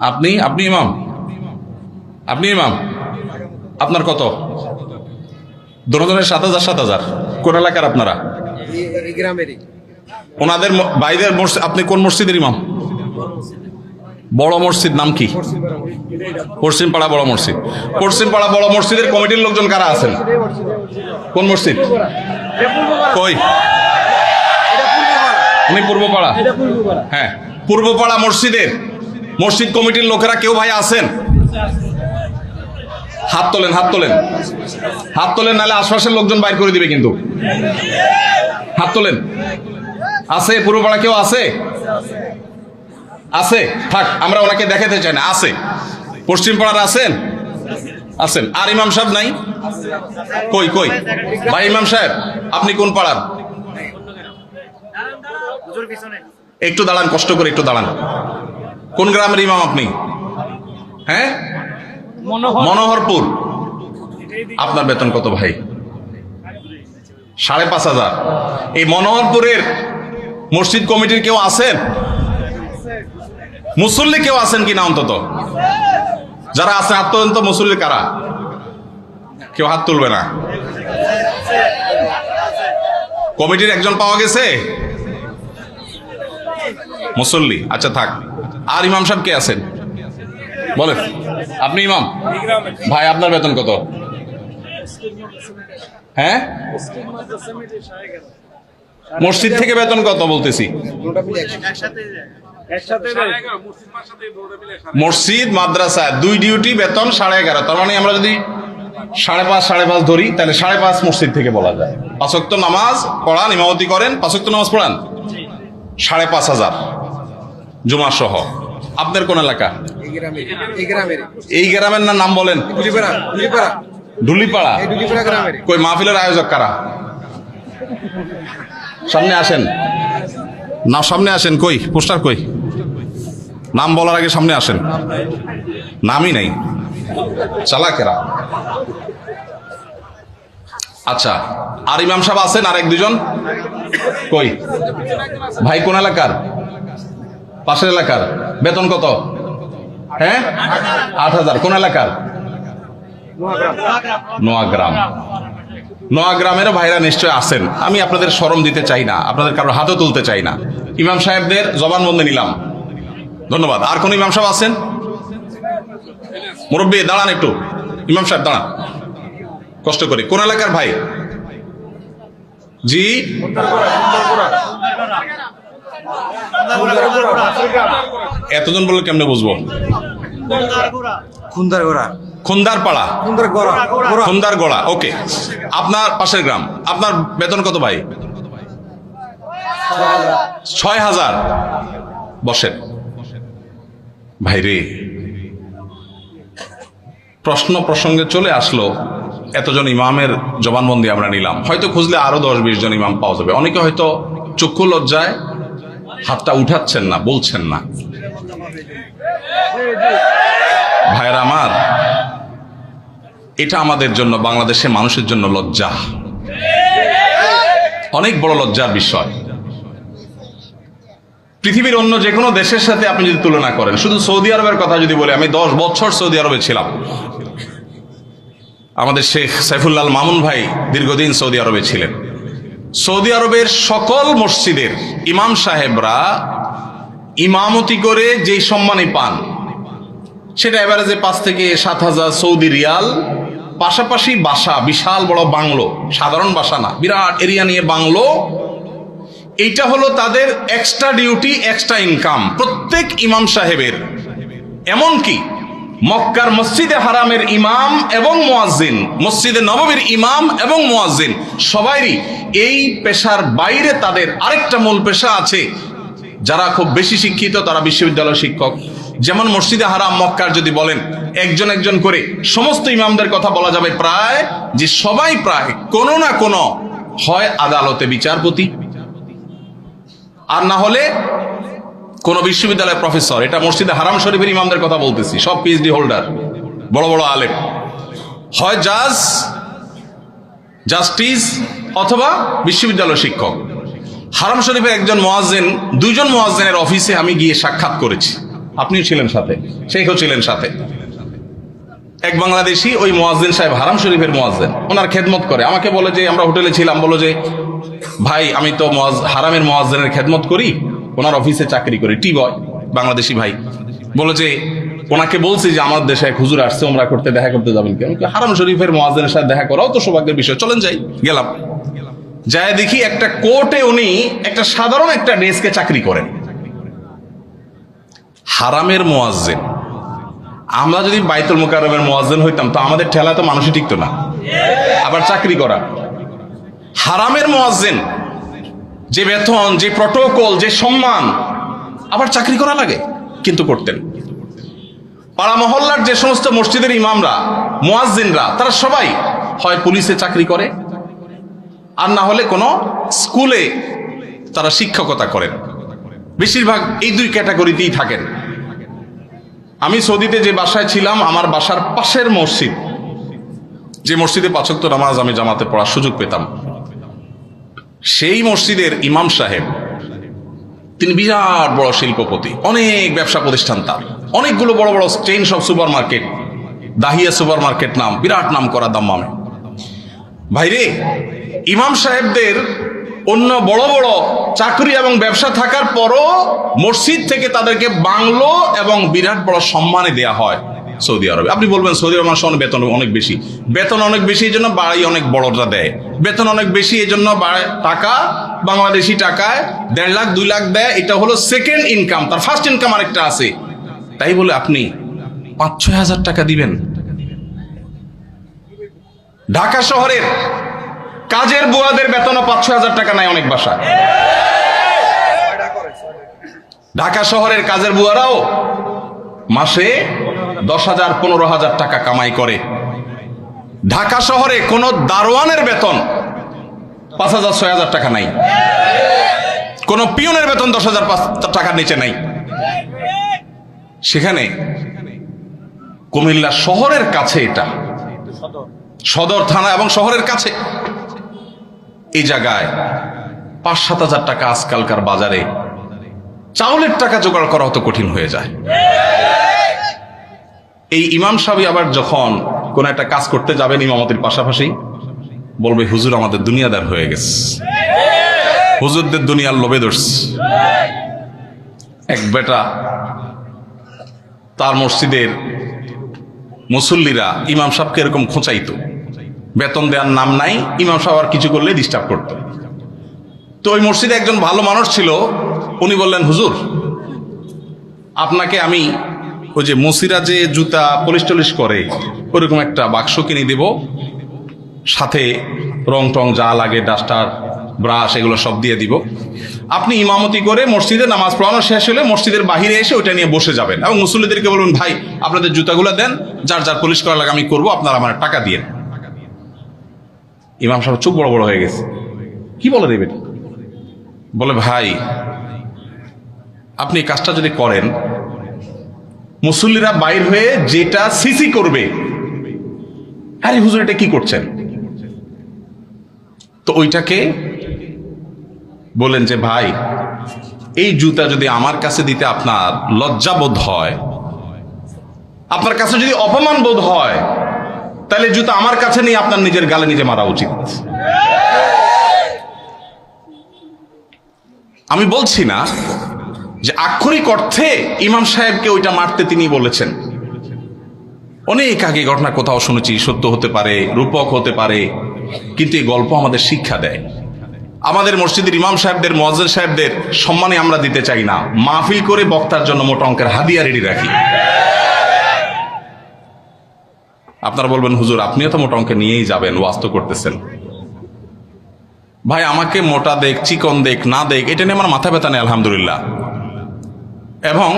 আপনি আপনি ইমাম, আপনি ইমাম। আপনার কত? দুজনের 7,000 7,000। কোন এলাকার আপনারা? ওনাদের ভাইদের মসজিদ। আপনি কোন মসজিদের ইমাম? বড় মসজিদ নাম কি? পশ্চিমপাড়া বড় মসজিদ। পশ্চিমপাড়া বড় মসজিদের কমিটির লোকজন কারা আছেন? কোন মসজিদ? কই? উনি পূর্বপাড়া। হ্যাঁ, পূর্বপাড়া মসজিদের মসজিদ কমিটির লোকেরা কেউ ভাই আছেন? হাত তোলেন, হাত তোলেন, হাত তোলেন, নাহলে আশপাশের লোকজন বাইর করে দিবে কিন্তু। হাত তোলেন। আছে পূর্বপাড়া কেউ? আছে? আছে? থাক, আমরা ওনাকে দেখাতে চাই না। আছে, পশ্চিম পাড়ার আছেন? আছেন। আর ইমাম সাহেব নাই? কই কই ভাই ইমাম সাহেব, আপনি কোন পাড়ার? একটু দাঁড়ান, কষ্ট করে একটু দাঁড়ান। কোন গ্রামের ইমাম আপনি? হ্যাঁ, মনোহরপুর। আপনার বেতন কত ভাই? 5,500। এই মনোহরপুরের মসজিদ কমিটির কেউ আছেন? মুসল্লি কেউ আছেন কিনা অন্তত? যারা আছেন হাত তোলেন তো। মুসল্লি কারা? কেউ হাত তুলবে না। কমিটির একজন পাওয়া গেছে মুসল্লি? আচ্ছা থাক। আর ইমাম সাহেব কে আছেন বলেন? আপনি ইমাম ভাই, আপনার বেতন কত? হ্যাঁ, মসজিদ থেকে বেতন কত বলতেছি? মসজিদ মাদ্রাসা দুই ডিউটি বেতন 11.5। তার মানে আমরা যদি 5.5 ধরি, তাহলে 5.5 মসজিদ থেকে বলা যায়। 5 ওয়াক্ত নামাজ পড়ান, ইমামতি করেন, 5 ওয়াক্ত নামাজ পড়ান, 5,500 জুমা সহ। আপনার কোন এলাকা? এই গ্রামের নাম বলেন? ডুলিপাড়া। কই মাহফিলের আয়োজক কারা? সামনে আসেন না, সামনে আসেন। কই পোস্টার কই? নাম বলার আগে সামনে আসেন। নামই নাই, চালাকেরা। আচ্ছা, আর ইমাম সাহেব আছেন? আর 1-2 জন কই ভাই? কোন এলাকার? পাশের এলাকার। বেতন কত? হ্যাঁ, 8,000। কোন এলাকার? নোয়াগ্রাম। নোয়াগ্রামেরও ভাইরা নিশ্চয় আছেন। আমি আপনাদের শরম দিতে চাই না, আপনাদের কারোর হাতও তুলতে চাই না। ইমাম সাহেবদের জবানবন্দি নিলাম, ধন্যবাদ। আর কোন ইমাম সাহেব আছেন? মুরব্বী দাঁড়ান একটু। ইমাম সাহেব দাঁড়ান, কষ্ট করে। কোন এলাকার ভাই? জি, এতজন বললে কেমনে বুঝবো? খুন্দারপাড়া, খুন্দারগড়া। ওকে, আপনার পাশের গ্রাম। আপনার বেতন কত ভাই? 6,000। বসেন ভাইরে। প্রশ্ন প্রসঙ্গে চলে আসলো, এতজন ইমামের জবানবন্দি আমরা নিলাম। হয়তো খুঁজলে আরো 10-20 জন ইমাম পাওয়া যাবে। অনেকে হয়তো চক্ষু লজ্জায় হাতটা উঠাচ্ছেন না, বলছেন না। ভাইরা আমার, এটা আমাদের জন্য, বাংলাদেশের মানুষের জন্য লজ্জা, অনেক বড় লজ্জার বিষয়। পৃথিবীর অন্য যে কোনো দেশের সাথে আপনি যদি তুলনা করেন, শুধু সৌদি আরবের কথা যদি বলি, আমি 10 বছর সৌদি আরবে ছিলাম। আমাদের শেখ সাইফুল্লাহ মামুন ভাই দীর্ঘদিন সৌদি আরবে ছিলেন। সৌদি আরবের সকল মসজিদের ইমাম সাহেবরা ইমামতি করে যেই সম্মানই পান, সেটা এভারেজে 5 থেকে 7,000 সৌদি রিয়াল। পাশাপাশি বাসা, বিশাল বড় বাংলো, সাধারণ বাসা না, বিরাট এরিয়া নিয়ে বাংলো। এইটা হলো তাদের এক্সট্রা ডিউটি, এক্সট্রা ইনকাম প্রত্যেক ইমাম সাহেবের। এমনকি মক্কার মসজিদে হারামের ইমাম এবং মুয়াজ্জিন, মসজিদে নববীর ইমাম এবং মুয়াজ্জিন, সবাইরই এই পেশার বাইরে তাদের আরেকটা মূল পেশা আছে। যারা খুব বেশি শিক্ষিত তারা বিশ্ববিদ্যালয় শিক্ষক। যেমন মসজিদে হারাম মক্কার যদি বলেন একজন একজন করে সমস্ত ইমামদের কথা বলা যাবে, প্রায় যে সবাই প্রায় কোনো না কোনো হয় আদালতে বিচারপতি, আর না হলে কোন বিশ্ববিদ্যালয়ের প্রফেসর। এটা মসজিদে হারাম শরীফের ইমামদের কথা বলতেছি, সব পিএইচডি হোল্ডার, বড় বড় আলেম। হয় জাজ, জাস্টিস, অথবা বিশ্ববিদ্যালয় শিক্ষক। হারাম শরীফের একজন মুয়াজ্জিন, 2 জন মুয়াজ্জিনের অফিসে আমি গিয়ে সাক্ষাৎ করেছি। আপনিও ছিলেন সাথে, শেখও ছিলেন সাথে। এক বাংলাদেশি ওই মুয়াজ্জিন সাহেব, হারাম শরীফের মুয়াজ্জিন, ওনার খেদমত করে। আমাকে বলে যে, আমরা হোটেলে ছিলাম, বলো যে ভাই আমি তো হারামের মুয়াজ্জিনের খেদমত করি, ওনার অফিসে চাকরি করি, টি বয়, বাংলাদেশি ভাই। বলে যে ওনাকে বলছি যে আমার দেশে এক হুজুর আসছে, ওমরা করতে, দেখা করতে যাবেন কেন? হারাম শরীফের মুয়াজ্জিনের সাথে দেখা করাও তো সৌভাগ্যের বিষয়, চলেন যাই। গেলাম, যায় দেখি একটা কোর্টে উনি একটা সাধারণ একটা ডেস্কে চাকরি করেন, হারামের মুয়াজ্জিন। আমরা যদি বাইতুল মুকাররমের মুয়াজ্জিন হইতাম তো আমাদের ঠেলা তো মানুষই টিকতো না, আবার চাকরি করা। হারামের মুয়াজ্জিন, যে বেতন, যে প্রটোকল, যে সম্মান, আবার চাকরি করা লাগে, কিন্তু করতেন। পাড়া মহল্লার যে সমস্ত মসজিদের ইমামরা, মুয়াজ্জিনরা, তারা সবাই হয় পুলিশে চাকরি করে, আর না হলে কোনো স্কুলে তারা শিক্ষকতা করেন। বেশিরভাগ এই দুই ক্যাটাগরিতেই থাকেন। আমি সৌদিতে যে বাসায় ছিলাম, আমার বাসার পাশের মসজিদ, যে মসজিদে 5 ওয়াক্ত নামাজ আমি জামাতে পড়ার সুযোগ পেতাম, সেই মসজিদের ইমাম সাহেব, তিনি বিরাট বড় শিল্পপতি, অনেক ব্যবসা প্রতিষ্ঠান তার, অনেকগুলো বড় বড় চেইন সব super market, Dahiya super market নাম, বিরাট নাম করা দাম্মামে। ভাইরে, ইমাম সাহেবদের অন্য বড় বড় চাকরি এবং ব্যবসা থাকার পরও মসজিদ থেকে তাদেরকে বাংলো এবং বিরাট বড় সম্মানে দেয়া হয় সৌদি আরবে। আপনি বলবেন সৌদি আরব মানুষের বেতন অনেক বেশি, বেতন অনেক বেশি এই জন্য বাড়ি অনেক বড়টা দেয়, বেতন অনেক বেশি এই জন্য টাকা, বাংলাদেশি টাকায় 1.5 লাখ 2 লাখ দেয়, এটা হলো সেকেন্ড ইনকাম, তার ফার্স্ট ইনকাম আরেকটা আছে। তাই বলে আপনি 5-6 হাজার টাকা দিবেন? ঢাকা শহরের কাজের বুয়াদের বেতনও 5-6 হাজার টাকা নাই অনেক বাসায়। ঢাকা শহরের কাজের বুয়ারাও মাসে 10,000 15,000 টাকা কামাই করে। ঢাকা শহরে কোন দারোয়ানের বেতন 5,000-6,000 টাকা নাই, কোন পিয়নের বেতন 10,000 টাকার নিচে নাই। সেখানে কুমিল্লা শহরের কাছে, এটা সদর থানা এবং শহরের কাছে, এই জায়গায় 5-7 হাজার টাকা আজকালকার বাজারে চাউলের টাকা জোগাড় করা অত কঠিন হয়ে যায়। এই ইমাম সাহেব আবার যখন কোন একটা কাজ করতে যাবেন ইমামতির পাশাপাশি, বলবে হুজুর আমাদের দুনিয়াদার হয়ে গেছে, হুজুরদের দুনিয়ার লোভে ধরছে। এক বেটা, তার মসজিদের মুসল্লিরা ইমাম সাহেবকে এরকম খোঁচাইতো, বেতন দেওয়ার নাম নাই, ইমাম সাহেব আর কিছু করলে ডিস্টার্ব করত। তো ওই মসজিদে একজন ভালো মানুষ ছিল, উনি বললেন হুজুর আপনাকে আমি ওই যে মসিরা যে জুতা পলিশ টলিশ করে ওরকম একটা বাক্স কিনে দেব, সাথে রং টং যা লাগে, ডাস্টার, ব্রাশ, এগুলো সব দিয়ে দিব। আপনি ইমামতি করে মসজিদে নামাজ পড়ানো শেষ হলে মসজিদের বাহিরে এসে ওইটা নিয়ে বসে যাবেন এবং মুসল্লিদেরকে বলবেন ভাই আপনাদের জুতাগুলো দেন, যার যার পলিশ করা লাগে আমি করবো, আপনারা আমার টাকা দিয়ে। ইমাম সাহেব চোখ বড় বড় হয়ে গেছে, কি বলে দেবেন? বলে ভাই আপনি কাজটা যদি করেন, মুসল্লিরা বাইর হয়ে যেটা সিসি করবে, আরে হুজুর এটা কি করছেন, তো ওইটাকে বলেন যে ভাই এই জুতা যদি আমার কাছে দিতে আপনার লজ্জা বোধ হয়, আপনার কাছে যদি অপমান বোধ হয়, তাহলে জুতা আমার কাছে নিয়ে আপনার নিজের গালে নিজে মারা উচিত। আমি বলছি না যে আক্ষরিক অর্থে ইমাম সাহেবকে ওইটা মারতে তিনি বলেছেন, অনেক আগে ঘটনা কোথাও শুনেছি, সত্য হতে পারে, রূপক হতে পারে, কিন্তু এই গল্প আমাদের শিক্ষা দেয়। আমাদের মসজিদের ইমাম সাহেবদের, মুয়াজ্জিন সাহেবদের সম্মানে আমরা দিতে চাই না, মাহফিল করে বক্তার জন্য মোটা অঙ্কের হাদিয়া রেডি রাখি। আপনারা বলবেন হুজুর আপনিও তো মোটা অঙ্কে নিয়েই যাবেন, ওয়াজ তো করতেছেন। ভাই আমাকে মোটা দেখ, চিকন দেখ, না দেখ, এটা নিয়ে আমার মাথা ব্যথা নেই আলহামদুলিল্লাহ, এবং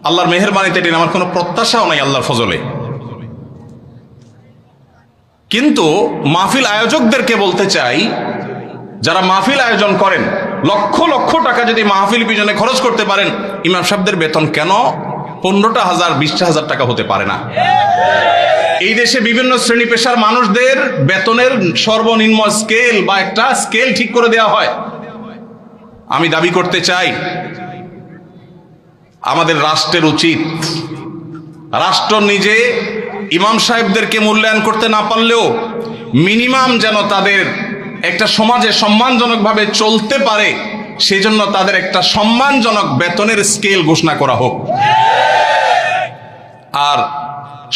আল্লাহর মেহেরবানিতে এটা আমার কোনো প্রত্যাশাও নাই আল্লাহর ফজলে। কিন্তু মাহফিল আয়োজকদেরকে বলতে চাই, যারা মাহফিল আয়োজন করেন, লক্ষ লক্ষ টাকা যদি মাহফিল পিছনে খরচ করতে পারেন, ইমাম সাহেবদের বেতন কেন 15,000 20,000 টাকা হতে পারে না? এই দেশে বিভিন্ন শ্রেণী পেশার মানুষদের বেতনের সর্বনিম্ন স্কেল বা একটা স্কেল ঠিক করে দেওয়া হয়। আমি দাবি করতে চাই আমাদের রাষ্ট্রের উচিত, রাষ্ট্র নিজে ইমাম সাহেবদেরকে মূল্যায়ন করতে না পারলেও মিনিমাম যেন তাদের একটা সমাজে সম্মানজনকভাবে চলতে পারে, সেজন্য তাদের একটা সম্মানজনক বেতনের স্কেল ঘোষণা করা হোক। আর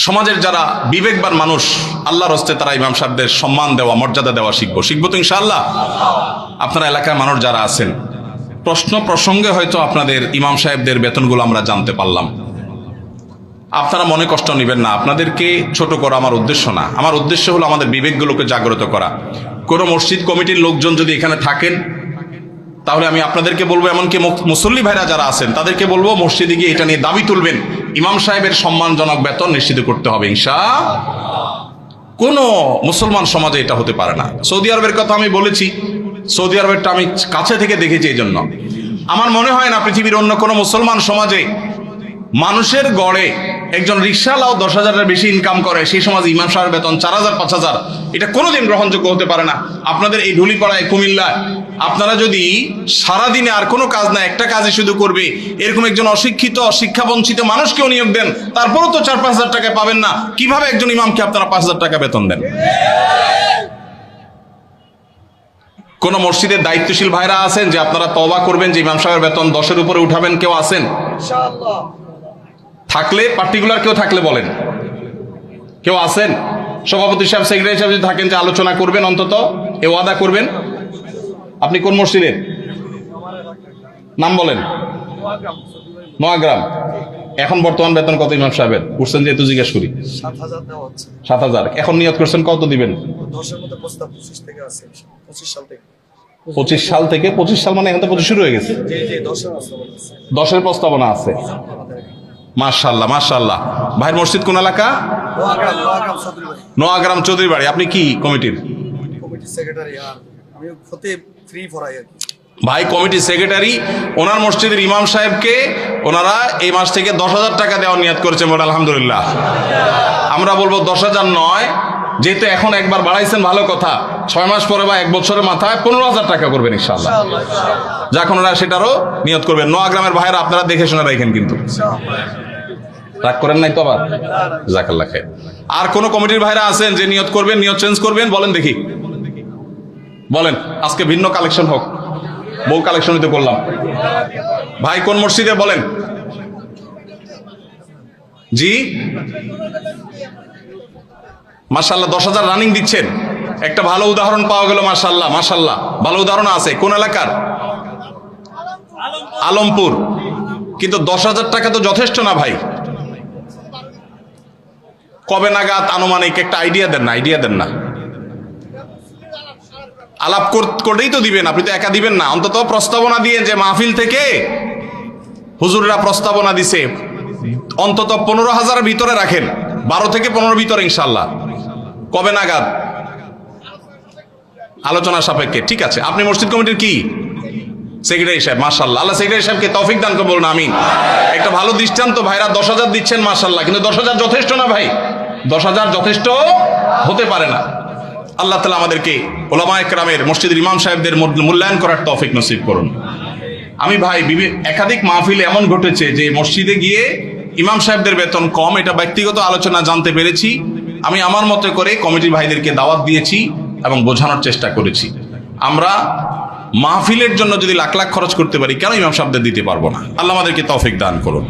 সমাজের যারা বিবেকবান মানুষ, আল্লাহর হস্তে তারা ইমাম সাহেবদের সম্মান দেওয়া, মর্যাদা দেওয়া শিখবো তো ইনশাআল্লাহ। আপনারা এলাকায় মানুষ যারা আছেন, প্রশ্ন প্রসঙ্গে হয়তো আপনাদের ইমাম সাহেবদের বেতনগুলো আমরা জানতে পারলাম, আপনারা মনে কষ্ট নেবেন না। আপনাদেরকে ছোট করা আমার উদ্দেশ্য না। আমার উদ্দেশ্য হলো আমাদের বিবেকগুলোকে জাগ্রত করা। কোনো মসজিদ কমিটির লোকজন যদি এখানে থাকেন, তাহলে আমি আপনাদেরকে বলবো, এমনকি মুসল্লি ভাইরা যারা আছেন তাদেরকে বলবো, মসজিদে গিয়ে এটা নিয়ে দাবি তুলবেন, ইমাম সাহেবের সম্মানজনক বেতন নিশ্চিত করতে হবে ইনশাআল্লাহ। কোনো মুসলমান সমাজে এটা হতে পারে না। সৌদি আরবের কথা আমি বলেছি, সৌদি আরবেরটা আমি কাছে থেকে দেখেছি, এই জন্য আমার মনে হয় না পৃথিবীর অন্য কোনো মুসলমান সমাজে মানুষের গড়ে একজন রিক্সাওয়ালাও 10,000-এর বেশি ইনকাম করে, সেই সমাজে ইমাম সাহেবের বেতন 4,000-5,000, এটা কোনোদিন গ্রহণযোগ্য হতে পারে না। আপনাদের এই ঢুলিপাড়ায়, কুমিল্লায় আপনারা যদি সারাদিনে আর কোনো কাজ না, একটা কাজই শুধু করবে, এরকম একজন অশিক্ষিত, শিক্ষা বঞ্চিত মানুষকেও নিয়োগ দেন, তারপরেও তো 4-5 হাজার টাকা পাবেন না। কিভাবে একজন ইমামকে আপনারা 5,000 টাকা বেতন দেন? কোন মসজিদের দায়িত্বশীল ভাইরা আছেন যে আপনারা তওবা করবেন যে ইমাম সাহেবের বেতন 10-এর উপরে উঠাবেন? কেউ আছেন? ইনশাআল্লাহ। থাকলে পার্টিকুলার কেউ থাকলে বলেন, কেউ আছেন? সভাপতি সাহেব, সেক্রেটারি সাহেব যদি থাকেন যে আলোচনা করবেন, অন্তত এ ওয়াদা করবেন। আপনি কোন মসজিদের নাম বলেন? নোয়াগ্রাম। এখন বর্তমান বেতন কত ইমাম সাহেবের? উঠছেন যেহেতু জিজ্ঞেস করি। 7,000। এখন নিয়ত করছেন কত দিবেন? 25 সাল থেকে। 25 সাল মানে এখন তো 25 শুরু হয়ে গেছে। 10-এর প্রস্তাবনা আছে। মাশাআল্লাহ, মাশাআল্লাহ। ভাইয়ের মসজিদ কোন এলাকা? নোয়াগ্রাম চৌধুরী বাড়ি। আপনি কি কমিটির? সেক্রেটারি। আর আমি খতিব ফ্রি পড়াই আর কি। ভাই কমিটি সেক্রেটারি, ওনার মসজিদের ইমাম সাহেবকে ওনারা এই মাস থেকে 10,000 টাকা দেওয়ার নিয়ত করেছে। বলে আলহামদুলিল্লাহ। আমরা বলবো 10,000 নয়, যেহেতু এখন একবার বাড়াইছেন ভালো কথা, 6 মাস পরে বা 1 বছরের মাথায় 15,000 টাকা করবেন ইনশাআল্লাহ। যখন ওরা সেটারও নিয়ত করবেন। নোয়াগ্রামের ভাইয়েরা আপনারা দেখে শুনে রাখেন, কিন্তু রাগ করেন নাই তো আবার? জাযাকাল্লাহ খাইর। আর কোন কমিটির ভাইরা আছেন যে নিয়ত করবেন, নিয়ত চেঞ্জ করবেন? বলেন দেখি, বলেন। আজকে ভিন্ন কালেকশন হোক, বউ কালেকশন হইতে করলাম। ভাই কোন মসজিদে বলেন? জি মাশাআল্লাহ, 10,000 রানিং দিচ্ছেন। একটা ভালো উদাহরণ পাওয়া গেল। মাশাআল্লাহ, মাশাআল্লাহ, ভালো উদাহরণ আছে। কোন এলাকার? আলমপুর। কিন্তু 10,000 টাকা তো যথেষ্ট না ভাই। কবে নাগাদ আনুমানিক একটা আইডিয়া দেন না? আইডিয়া দেন না? আলাপ করতেই তো দিবেন, আপনি তো একা দিবেন না। অন্তত প্রস্তাবনা দিয়ে, যে মাহফিল থেকে হুজুররা প্রস্তাবনা দিছে, অন্তত 15,000-এর ভিতরে রাখেন, 12 থেকে 15 ভিতরে ইনশাআল্লাহ। কবে নাগাদ? আলোচনা সাপেক্ষে। ঠিক আছে। আপনি মসজিদ কমিটির কি? সেক্রেটারি সাহেব। মাশাআল্লাহ, আল্লাহ সেক্রেটারি সাহেবকে তৌফিক দান করুন, বলুন আমিন। একটা ভালো দৃষ্টান্ত। ভাইরা 10,000 দিচ্ছেন, মাশাআল্লাহ, কিন্তু 10,000 যথেষ্ট না ভাই। 10,000 যথেষ্ট হতে পারে না। আল্লাহ তাআলা আমাদেরকে উলামায়ে কেরামের, মসজিদের ইমাম সাহেবদের মূল্যায়ন করার তৌফিক নসিব করুন। আমি ভাই একাধিক মাহফিলে এমন ঘটেছে যে মসজিদে গিয়ে ইমাম সাহেবদের বেতন কম, এটা ব্যক্তিগত আলোচনা জানতে পেরেছি। আমি আমার মতো করে কমিটির ভাইদেরকে দাওয়াত দিয়েছি এবং বোঝানোর চেষ্টা করেছি। আমরা মাহফিলের জন্য যদি লাখ লাখ খরচ করতে পারি, কেন ইমাম সাহেবদের দিতে পারবো না? আল্লাহ আমাদেরকে তৌফিক দান করুন।